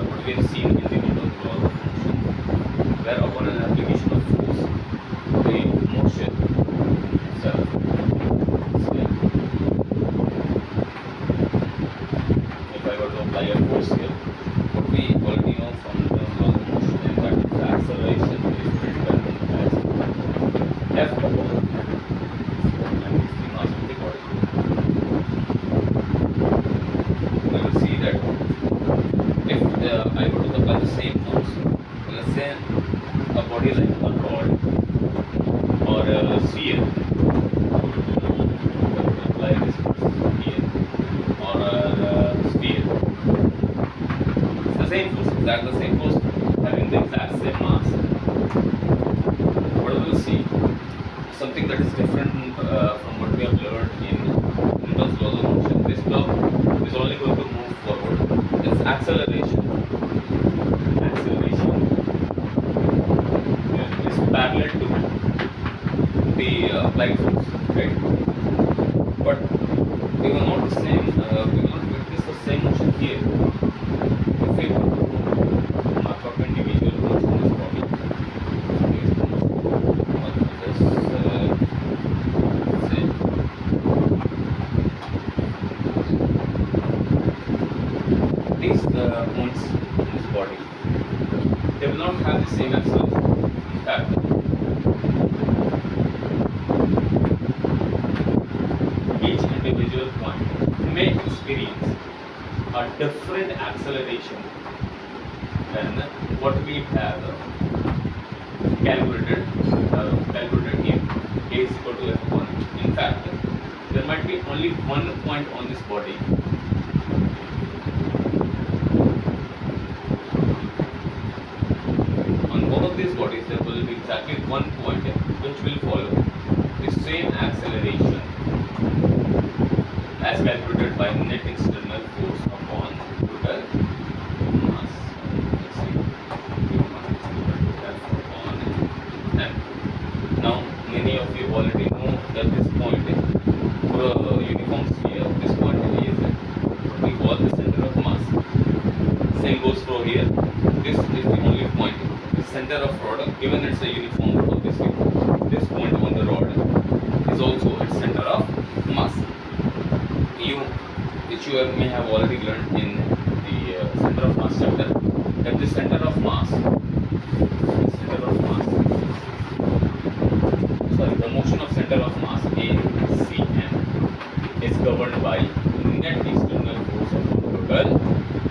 what we have seen in the Newton's law of motion, where upon an application of force, the motion itself, say, if I were to apply a force here, what we already know from Newton's law of motion is that the acceleration is determined as F upon m, and is the mass of the body. We will see that if I were to apply the same force, let's say a body like a rod or a sphere, I would apply this force here, or a sphere, it's the same force, exactly the same force, having the exact same mass. What we will see, something that is different from what we have learned in Newton's law of motion. This block is only going to move forward. Its acceleration is parallel to the applied force, right? But we will not the same. We will not witness the same motion here. If we were to mark out individual motion in this body, these points in this body, they will not have the same acceleration. In fact, each individual point may experience a different acceleration than what we have calculated here. A is equal to F1. In fact, there might be only one point on this body of these bodies. There will be exactly one point which will follow the same acceleration as calculated by net external force upon total mass. Let's see, F upon m. Now, many of you already know that this point for a uniform sphere, this point is what we call the center of mass. Same goes for here. This is the only point. Center of rod, given it's a uniform rod, obviously this point on the rod is also its center of mass. Which you may have already learned in the center of mass chapter, that the center of mass, the motion of center of mass A, C, M is governed by net external force upon total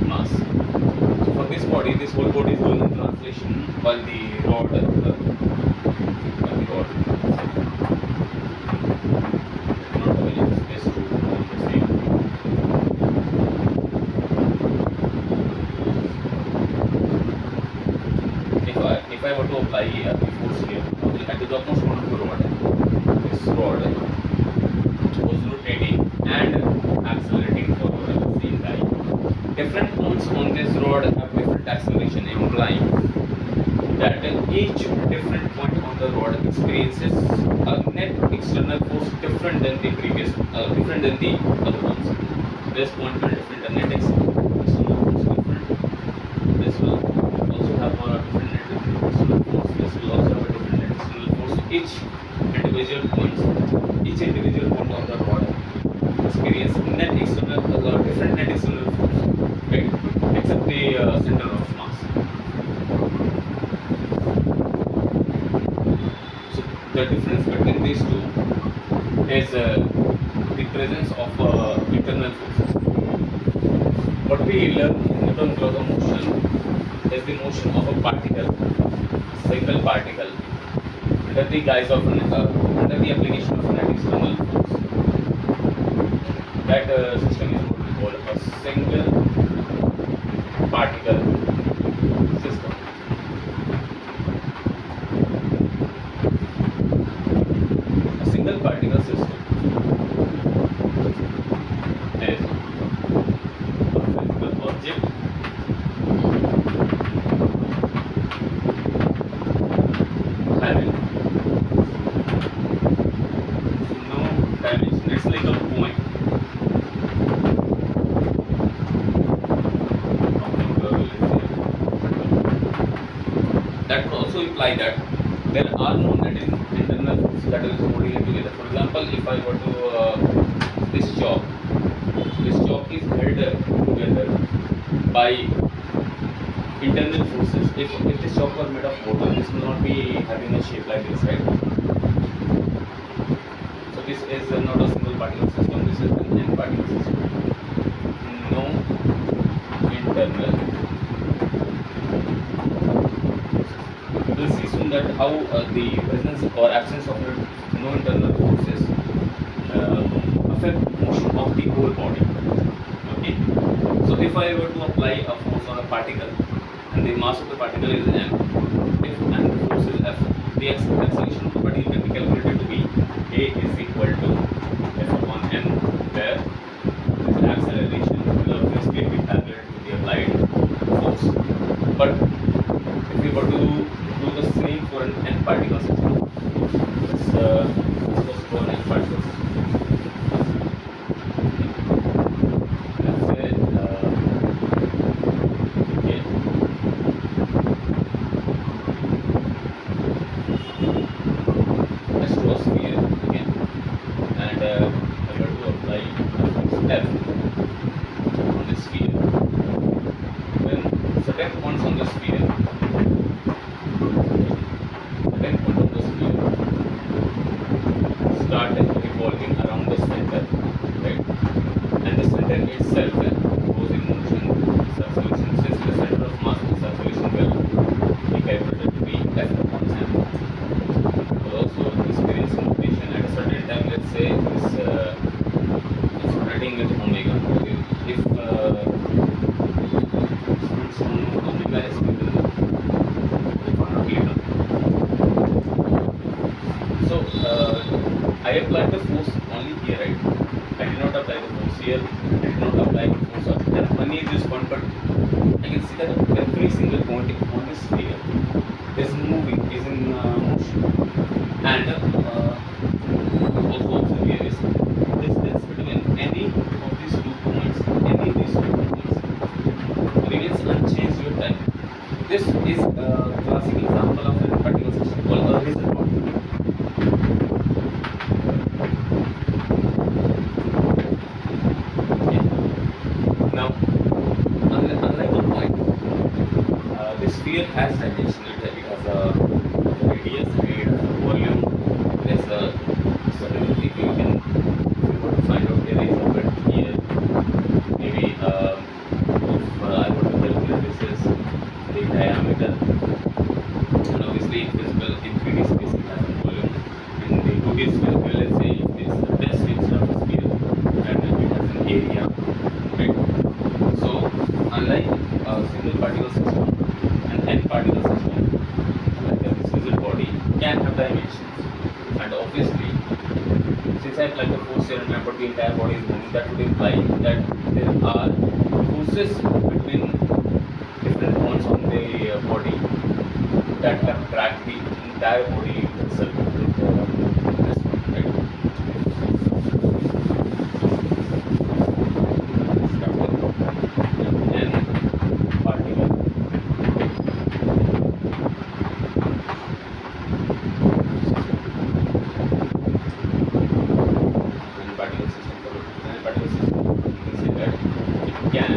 mass. So for this body, this whole body is going in translation, while the rod, not having enough space to hold the same. If I were to apply a force here, at the upmost point of the rod, this rod was rotating and accelerating forward at the same time. Different points on this rod have different acceleration, implying that each different point on the rod experiences a net external force different than the other ones. This point will different, the net external force different. This will also have a different net external force. This will also have a different net external force. Each individual point on the rod experience different net external force, right? Except the center of mass. So the difference between these two is the presence of internal forces. What we learn in Newton's law of motion is the motion of a particle, single particle, under the guise of under the application of net external force. That system is what we call a single particle system. A single particle system is a physical object having no dimension. It's like a point that would also imply that there are no net internal forces that is holding it together. For example, if I were to this chalk, this chalk is held together by internal forces. If this chalk were made of water, this will not be having a shape like this, right? So this is not a single particle system. This is an n particle system. No internal. We'll see soon that how the presence or absence of no internal forces affect motion of the whole body. Okay. So if I were to apply a force on a particle and the mass of the particle is m, if and the force is f, the acceleration of the particle can be calculated to be a is equal to f upon m, where this acceleration will obviously be calculated to the applied force. But if we were to do the same for an n particle system, let's suppose for an n particle system. Let's say okay. Let's draw a sphere again, and I'm going to apply a force F on this sphere. When certain points on the sphere, start revolving around the center, right? And the center itself goes in motion. This acceleration, since the center of mass, this acceleration will be calculated to be f upon m. We'll also experience in rotation at a certain time. Let's say this it's rotating with omega. If omega is given 100 meter. So I applied the force only here, right? I did not apply the force here. I did not apply the force of only this one, but I can see that every single point on this sphere is moving, is in motion. And also observe here is distance between any of these 2 points, remains unchanged with time. This is a classic example of a particle system called a Hazel body. Now, unlike a point, this sphere has dimension. It has a radius, it has a volume, there's a certain thing you can, if you want to find out there is a bit here. Maybe if I want to calculate this is the diameter, and obviously in physical, in 3D space it has a volume. In the 2D space, let's say if this is the best instead of a sphere, and it has an area, right? So unlike a single particle system, an n particle system like this Hazel body can have dimensions, and obviously since I applied the force here and remember the entire body is moving, that would imply that there are forces between different points on the body that have tracked the entire body itself with this one, right? N particle system, you can say that it can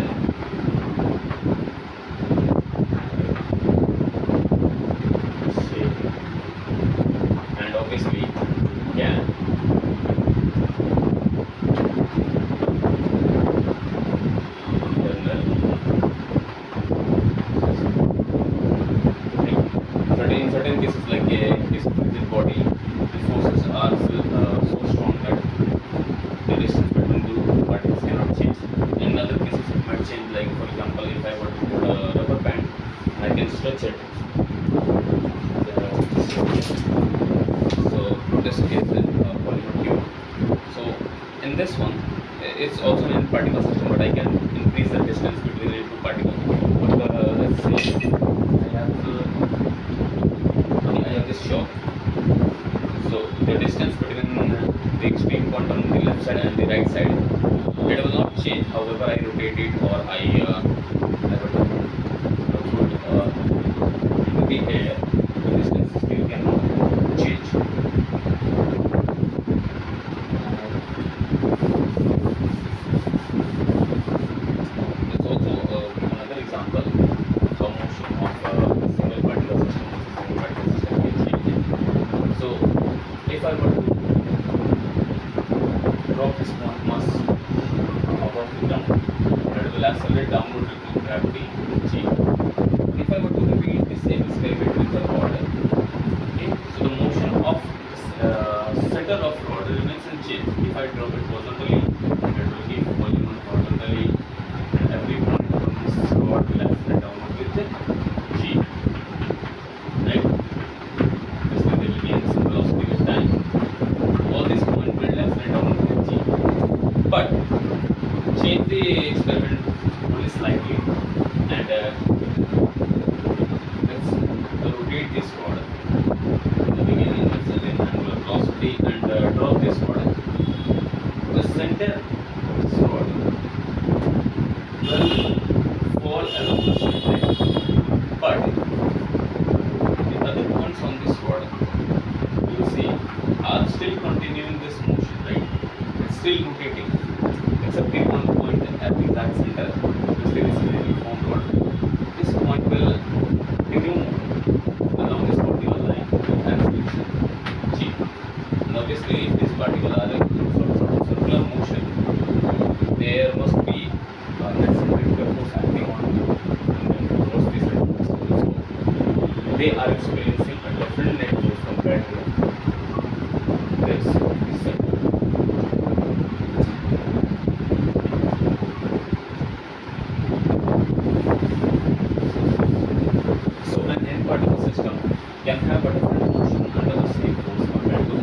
shape, and obviously can in certain cases like this rigid body, the forces are so strong that the distance between two particles cannot change. In other cases it might change, like for example if I were to put a rubber band and I can stretch it. So this is a polymer tube. So in this one it's also an particle system, but I can increase the distance between the two particles. But let's say I have this chalk. So the distance between the extreme point on the left side and the right side, it will not change. However, I rotate it or I put the air. G. If I were to repeat the same experiment with the rod, okay, so the motion of center of rod remains unchanged. If I drop it horizontally, it will keep falling on horizontally, and every point on this rod will accelerate downward with the G. Right? This will be in some velocity with time. All these points will accelerate downward with G. But change the experiment only slightly, and let's rotate this rod. In the beginning, let's set an angular velocity and drop this rod. The center of this rod will fall along the straight line, but the other points on this rod, you see, are still continuing this motion, right? It's still rotating, except the one point at the exact center, obviously this is a uniform rod. This point will continue along this particular line with acceleration G. And obviously, if these particles are in some sort of circular motion, there must be that centrifugal force acting on them towards this surface. So they are experiencing a different net force compared to this center. So an end particle system can have a different motion under the same force compared to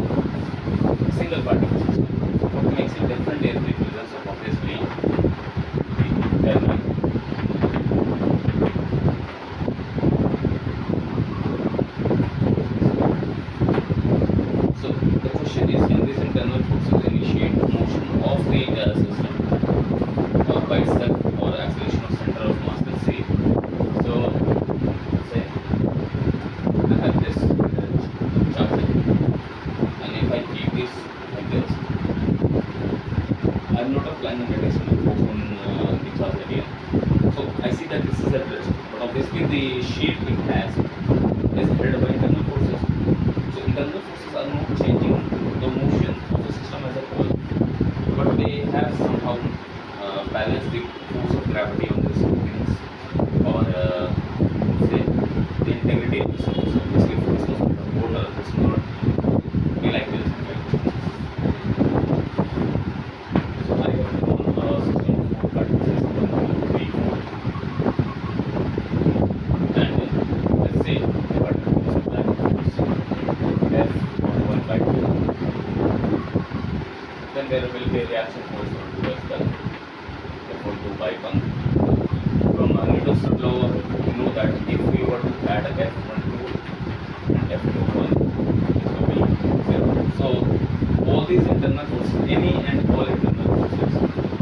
a single particle system. So what makes it different is the presence of obviously the internal. So the question is, can these internal forces initiate motion of the system by itself or acceleration of center of mass? Let's see. So say I have this charge, and if I keep this like this, I'm not applying an additional force on the charge area. So I see that this is at rest, but obviously the shape it has is held by internal forces. So internal forces are not changing the motion of the system as a whole, but they have somehow balanced the force of gravity on these things, or say the integrity of the surface. Obviously, for this water, it's not be like this. Right? So I have drawn a system of four particles, 1, 2, 3, 4, and let's say the particle is applied force F on 1 by 2. Then there will be a reaction force on 2 as well. Therefore, 2 by 1. From Newton's law, we know that if we were to add a F12 and F21, this will be 0. So all these internal forces, any and all internal forces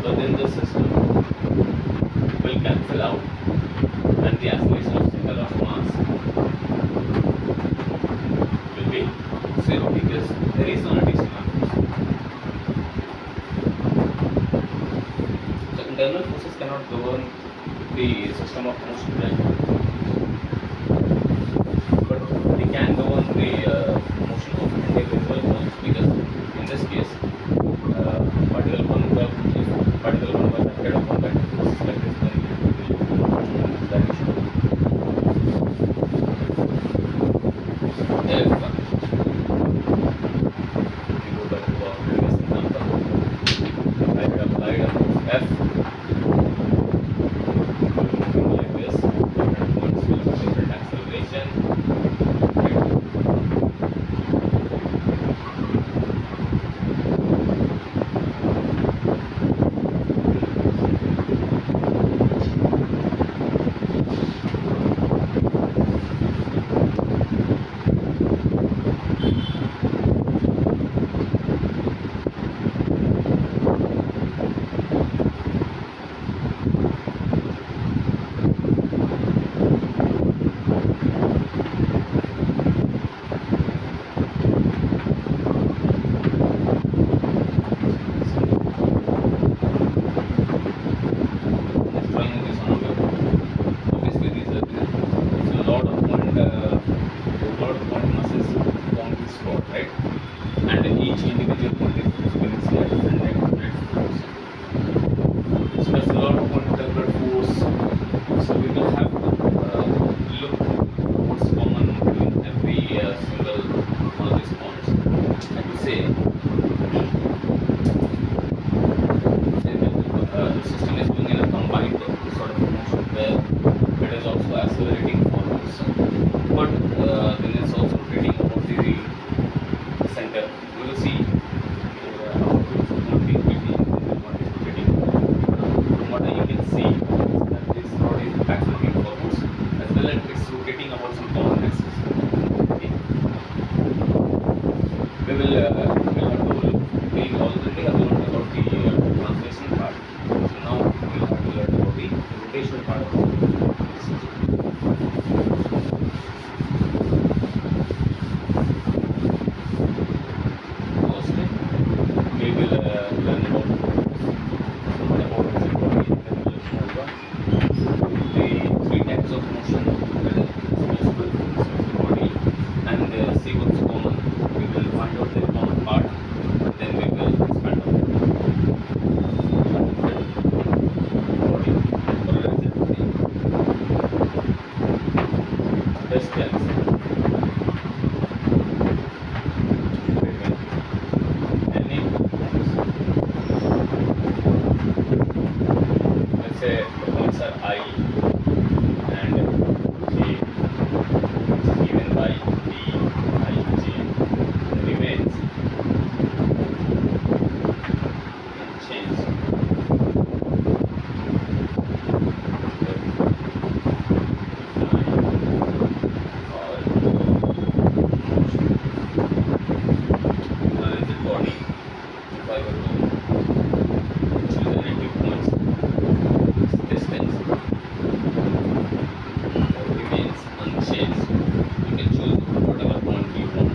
within the system will cancel out, and the acceleration of center of mass will be 0 because there is no additional force. So internal forces cannot govern the system of motion, right? But they can govern the motion of individual points, because in this case, particle 1 if particle 1 was ahead of one vector force like this, then it will move in this direction. If we go back to our previous example, if I had applied a force F moving like this, different point we will have to look what's common between every single one of these points. I could say that the system is doing in a combined sort of motion where it is also accelerating forwards, but then it's also rotating about the center. You will see about it's not being rotating, what is rotating. From what I can see, that this rod is accelerating forwards as well as it's rotating about some common axis. Okay. We will have to look. We already have learned about the translation part. So now we will have to learn about the rotational part of the system. Firstly, we will learn about physical body, then we will move on the three types of motion that is possible in physical body and see what's common. We will find out the common part and then we will expand on it. Body. What is it? Best axis. Any let's say the points are I and J, which is given by B, I, J, and remains unchanged. Body. If I were to choose any two points, distance remains unchanged. You can choose whatever point you want.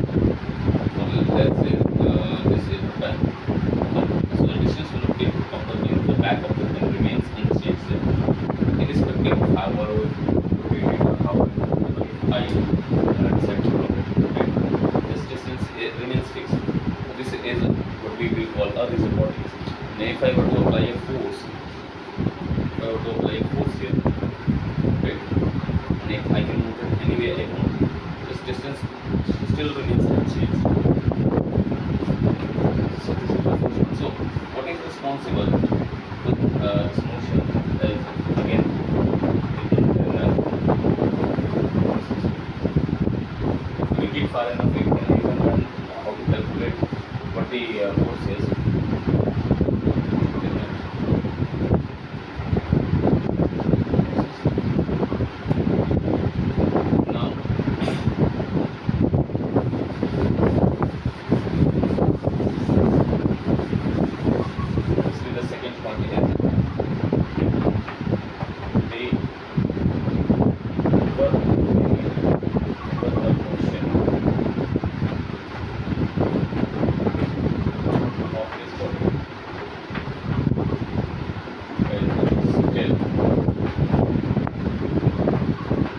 So let's say this is the back. So the distance will be in the back of the thing remains unchanged, irrespective of how rotated or how I decide to rotate. This distance remains fixed. So this is what we will call a rigid body. Now if I were to apply a force, here, okay, and if I can move it any way I want, this distance still remains unchanged. So this is the first one. So what is responsible with this motion is again the internal forces. If we get far enough, we can even learn how to calculate what the force is. Now, the second point is the work of motion of this body is still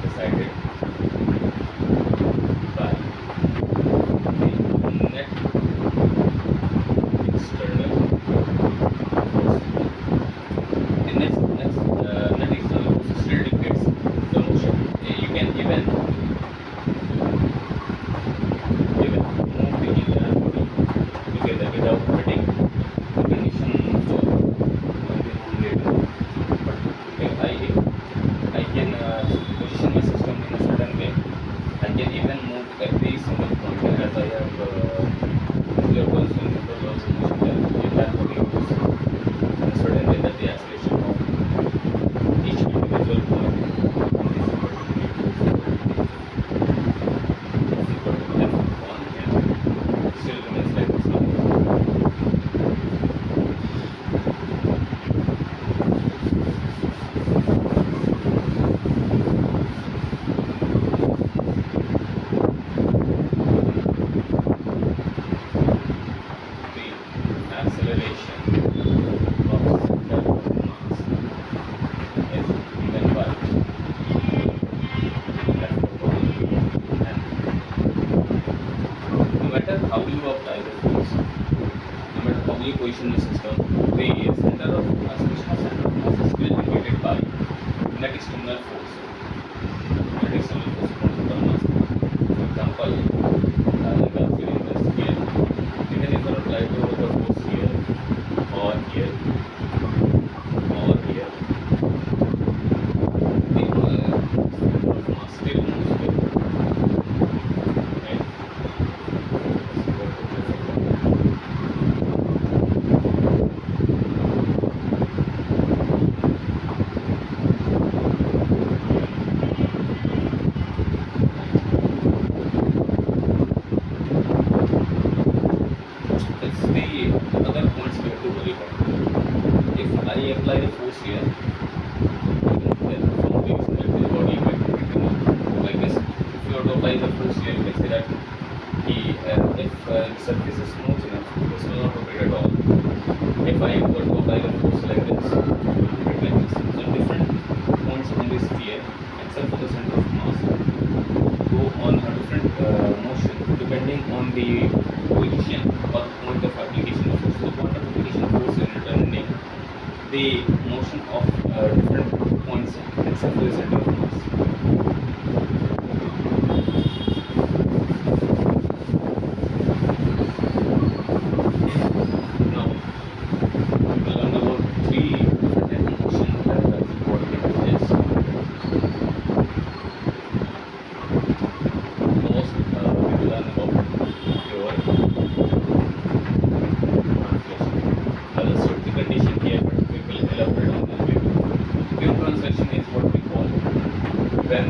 decided by the net external force. The net external force still dictates the motion. You can even move the entire body together without putting the condition for the later. But I can position my system in a certain way. I can even move every single point as I have levels and intervals in motion that body moves in a certain way that the acceleration of each individual point is equal to F1 and still remains like this now. The acceleration of center of mass is given by F1 and no matter how you apply the force, no matter how you position the system, the center of acceleration of center of mass is still dictated by net external force. prediction of the response of the mass. For example, like a cylinder here, even if I apply to the force here or here or here, the center of mass still moves here. Right? That's the other points we have to worry about. If I apply the force here, then from the expected body will like this. If you are to apply the force here, you can say that if the surface is smooth enough, this will not rotate at all. If I were to apply the force like this, it will rotate like this. So different points on the sphere, except for the center of mass, go on a different motion depending on the position or point of application of force. So the point of application of force is determining the motion of different points except for the center of mass. Now, we will learn about three different types of motion that are important is. First, we will learn about pure translation. I will state the condition here, but we will elaborate on that later. Pure translation is what we call when